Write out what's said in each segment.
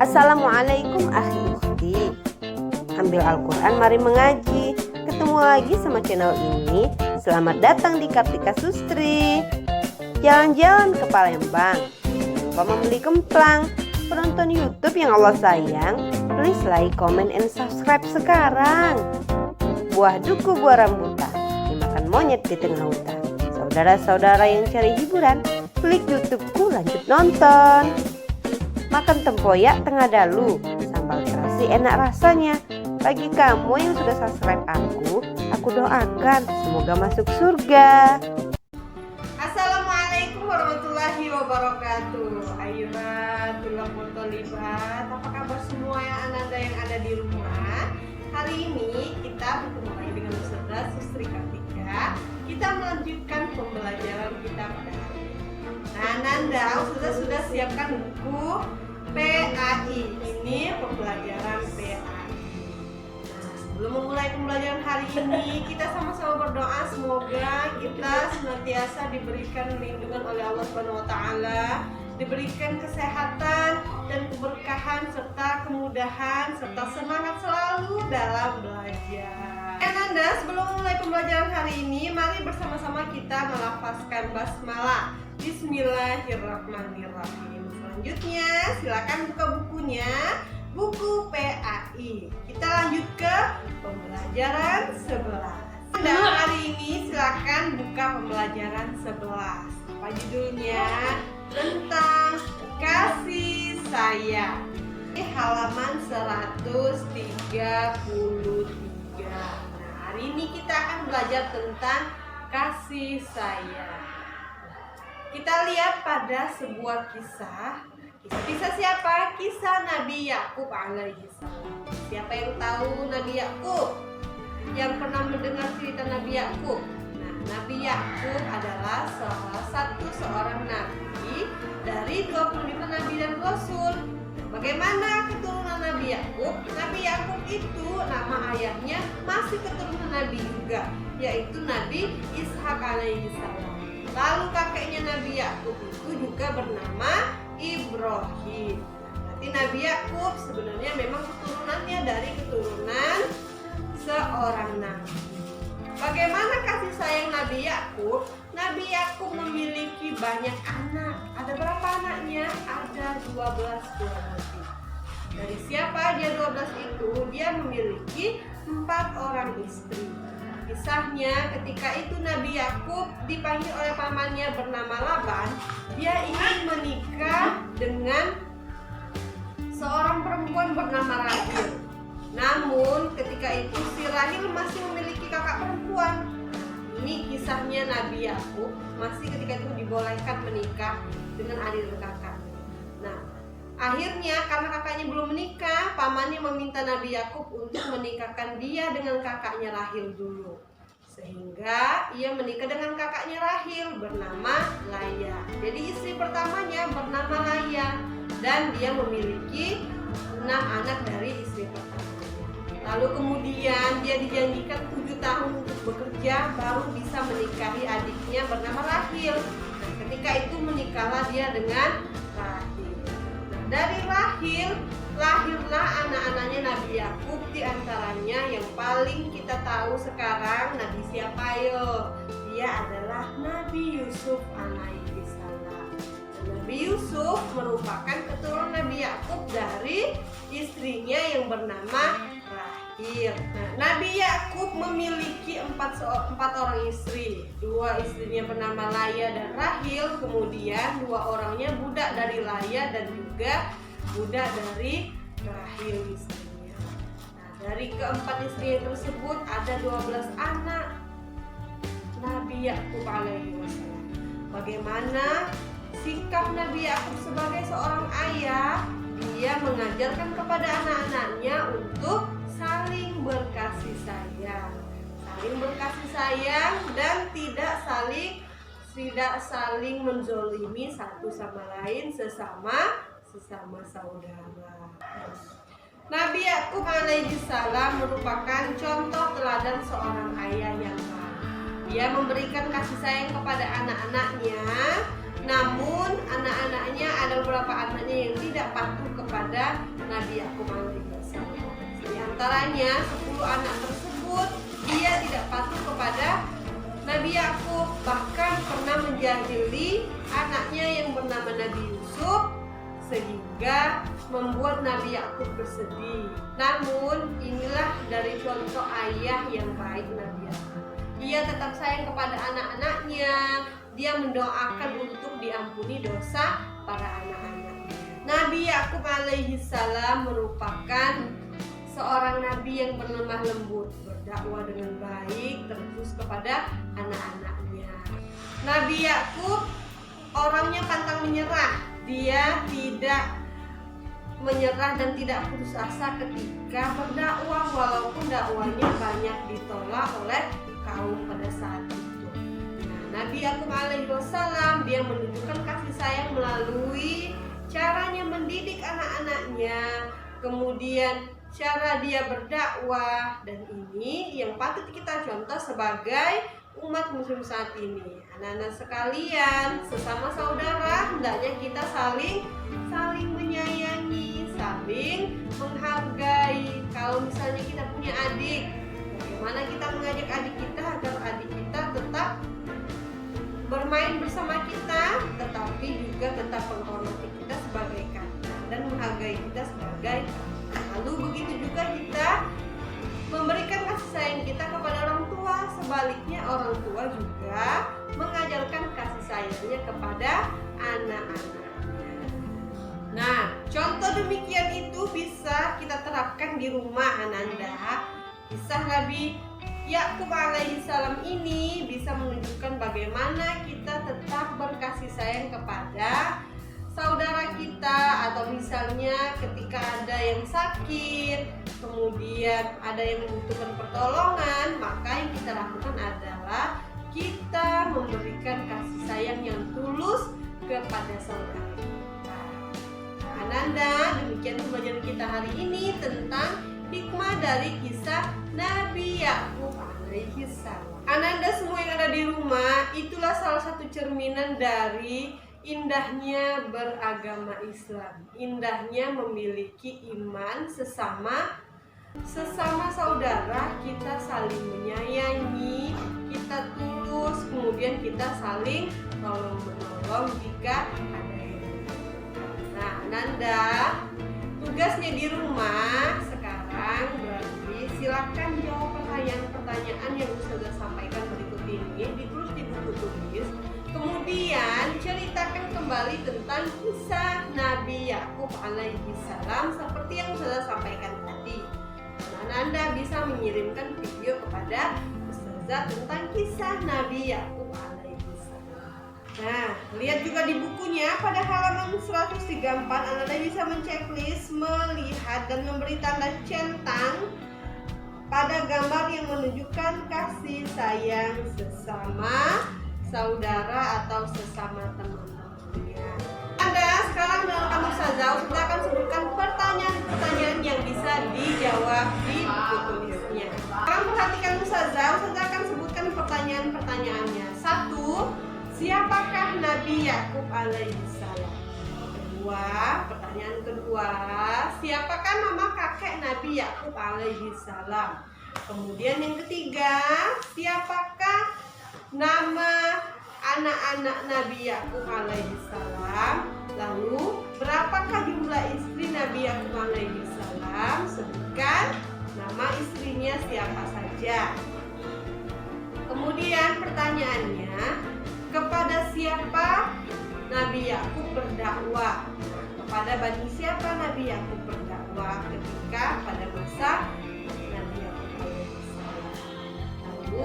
Assalamualaikum akhi ukhti. Ambil Al-Quran, mari mengaji. Ketemu lagi sama channel ini. Selamat datang di Kartika Sustri. Jalan-jalan ke Palembang, lupa membeli kemplang. Penonton YouTube yang Allah sayang, please like, comment, and subscribe sekarang. Buah duku, buah rambutan dimakan monyet di tengah hutan. Saudara-saudara yang cari hiburan, klik YouTubeku, lanjut nonton. Makan tempoyak tengah dalu, sambal terasi enak rasanya. Bagi kamu yang sudah subscribe aku doakan semoga masuk surga. Assalamualaikum warahmatullahi wabarakatuh. Ayuhan tulak mutolibat, apa kabar semua Ananda yang ada di rumah? Hari ini kita bertemu lagi dengan Ustazah Sustri Kartika. Kita melanjutkan pembelajaran kita pada hari ini. Nah, Ananda, Ustazah sudah siapkan buku PAI. Ini pembelajaran PAI. Nah, sebelum memulai pembelajaran hari ini, kita sama-sama berdoa semoga kita senantiasa diberikan lindungan oleh Allah Subhanahu wa taala, diberikan kesehatan dan keberkahan serta kemudahan serta semangat selalu dalam belajar. Ananda, sebelum memulai pembelajaran hari ini, mari bersama-sama kita melafazkan basmalah. Bismillahirrahmanirrahim. Selanjutnya, silakan buka bukunya, buku PAI. Kita lanjut ke pembelajaran 11. Dan hari ini silakan buka pembelajaran 11. Apa judulnya? Tentang kasih sayang. Halaman 133. Nah, hari ini kita akan belajar tentang kasih sayang. Kita lihat pada sebuah kisah. Kisah siapa? Kisah Nabi Yakub alaihissalam. Siapa yang tahu Nabi Yakub? Yang pernah mendengar cerita Nabi Yakub? Nah, Nabi Yakub adalah salah satu seorang nabi dari 25 nabi dan rasul. Bagaimana keturunan Nabi Yakub? Nabi Yakub itu nama ayahnya masih keturunan nabi juga, yaitu Nabi Ishak alaihissalam. Lalu kakeknya Nabi Yakub itu juga bernama Ibrahim. Berarti Nabi Yakub sebenarnya memang keturunannya dari keturunan seorang nabi. Bagaimana kasih sayang Nabi Yakub? Nabi Yakub memiliki banyak anak. Ada berapa anaknya? Ada 12 kurang lebih. Dari siapa dia 12 itu? Dia memiliki 4 orang istri. Kisahnya ketika itu Nabi Yakub dipanggil oleh pamannya bernama Laban. Dia ingin menikah dengan seorang perempuan bernama Rahil. Namun ketika itu si Rahil masih memiliki kakak perempuan. Ini kisahnya Nabi Yakub masih ketika itu dibolehkan menikah dengan adik dan kakaknya. Nah, akhirnya karena kakaknya belum menikah, pamannya meminta Nabi Yakub untuk menikahkan dia dengan kakaknya Rahil dulu. Sehingga ia menikah dengan kakaknya Rahil bernama Laya. Jadi istri pertamanya bernama Laya dan dia memiliki 6 anak dari istri pertamanya. Lalu kemudian dia dijanjikan 7 tahun untuk bekerja baru bisa menikahi adiknya bernama Rahil. Dan ketika itu menikahlah dia dengan Rahil. Dari Rahil lahirlah anak-anaknya Nabi Yakub, di antaranya yang paling kita tahu sekarang Nabi siapa yo? Dia adalah Nabi Yusuf alaihissalam. Nabi Yusuf merupakan keturunan Nabi Yakub dari istrinya yang bernama Rahil. Nah, Nabi Yakub memiliki 4 orang istri. 2 istrinya bernama Laya dan Rahil, kemudian 2 orangnya budak dari Laya dan juga budak dari Rahil istrinya. Nah, dari keempat istri tersebut ada 12 anak Nabi Yakub alaihissalam. Bagaimana sikap Nabi Yakub sebagai seorang ayah? Dia mengajarkan kepada anak-anaknya untuk saling berkasih sayang. Saling berkasih sayang dan tidak saling menzolimi satu sama lain sesama saudara. Nabi Yakub alaihissalam merupakan contoh teladan seorang ayah yang baik. Dia memberikan kasih sayang kepada anak-anaknya, namun anak-anaknya ada beberapa anaknya yang tidak patuh kepada Nabi Yakub alaihissalam. Di antaranya 10 anak tersebut dia tidak patuh kepada Nabi Yakub, bahkan pernah menjahili anaknya yang bernama Nabi Yusuf sehingga membuat Nabi Yakub bersedih. Namun inilah dari contoh ayah yang baik Nabi Yakub. Dia tetap sayang kepada anak-anaknya. Dia mendoakan untuk diampuni dosa para anak-anaknya. Nabi Yakub alaihissalam merupakan seorang nabi yang berlemah lembut, berdakwah dengan baik terus kepada anak-anaknya. Nabi Yakub orangnya pantang menyerah. Dia tidak menyerah dan tidak putus asa ketika berdakwah, walaupun dakwahnya banyak ditolak oleh kaum pada saat itu. Nabi Yakub alaihissalam dia menunjukkan kasih sayang melalui caranya mendidik anak-anaknya, kemudian cara dia berdakwah, dan ini yang patut kita contoh sebagai umat muslim saat ini. Anak-anak sekalian, sesama saudara hendaknya kita saling menyayangi, saling menghargai. Kalau misalnya kita punya adik, bagaimana kita mengajak adik kita agar adik kita tetap bermain bersama kita, tetapi juga tetap menghormati kita sebagai kakak dan menghargai kita sebagai kakak. Lalu begitu juga kita memberikan kasih sayang kita kepada orang tua. Sebaliknya orang tua juga mengajarkan kasih sayangnya kepada anak-anaknya. Nah, contoh demikian itu bisa kita terapkan di rumah Ananda. Kisah Nabi Yakub alaihissalam ini bisa menunjukkan bagaimana kita tetap berkasih sayang kepada saudara kita, atau misalnya ketika ada yang sakit, kemudian ada yang membutuhkan pertolongan, maka yang kita lakukan adalah kita memberikan kasih sayang yang tulus kepada saudara kita. Nah, Ananda, demikian pembelajaran kita hari ini tentang hikmah dari kisah Nabi Yakub alaihissalam. Ananda semua yang ada di rumah, itulah salah satu cerminan dari indahnya beragama Islam, indahnya memiliki iman sesama saudara. Kita saling menyayangi, kita tulus, kemudian kita saling tolong menolong jika ada yang membutuhkan. Nah, Ananda, tugasnya di rumah sekarang berarti silakan jawab pertanyaan-pertanyaan yang Ustazah sampaikan berikut ini, ditulis di buku tulis. Kemudian ceritakan kembali tentang kisah Nabi Yakub alaihissalam seperti yang Ustazah sampaikan tadi. Dan Anda bisa mengirimkan video kepada Ustazah tentang kisah Nabi Yakub alaihissalam. Nah, lihat juga di bukunya pada halaman 134 Anda bisa menceklis, melihat dan memberi tanda centang pada gambar yang menunjukkan kasih sayang sesama saudara atau sesama teman-temannya. Anda sekarang mendengarkan Ustazah akan sebutkan pertanyaan-pertanyaan yang bisa dijawab di buku tulisnya. Sekarang perhatikan Ustazah akan sebutkan pertanyaan-pertanyaannya. 1. Siapakah Nabi Yakub alaihissalam? Pertanyaan kedua, siapakah nama kakek Nabi Yakub alaihissalam? Kemudian yang ketiga, siapakah nama anak-anak Nabi Yakub alaihissalam? Lalu berapakah jumlah istri Nabi Yakub alaihissalam? Sebutkan nama istrinya siapa saja. Kemudian pertanyaannya, kepada siapa Nabi Yakub berdakwah? Kepada Bani siapa Nabi Yakub berdakwah ketika pada masa Nabi Yakub alaihissalam? Lalu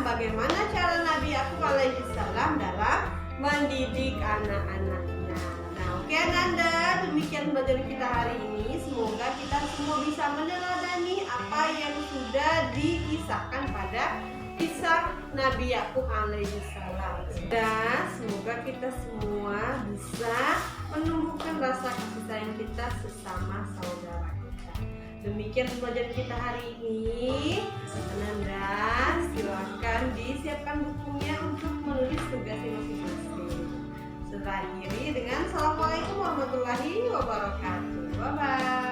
bagaimana cara Nabi Yakub alaihissalam dalam mendidik anak-anaknya. Nah, oke Ananda, demikian pembelajaran kita hari ini. Semoga kita semua bisa meneladani apa yang sudah dikisahkan pada kisah Nabi Yakub alaihissalam. Dan semoga kita semua bisa menumbuhkan rasa kasih sayang kita sesama saudara kita. Demikian pembelajaran kita hari ini. Ananda, silakan disiapkan bukunya untuk menulis tugasnya masing-masing. Setelah akhiri dengan Assalamualaikum warahmatullahi wabarakatuh. Bye-bye.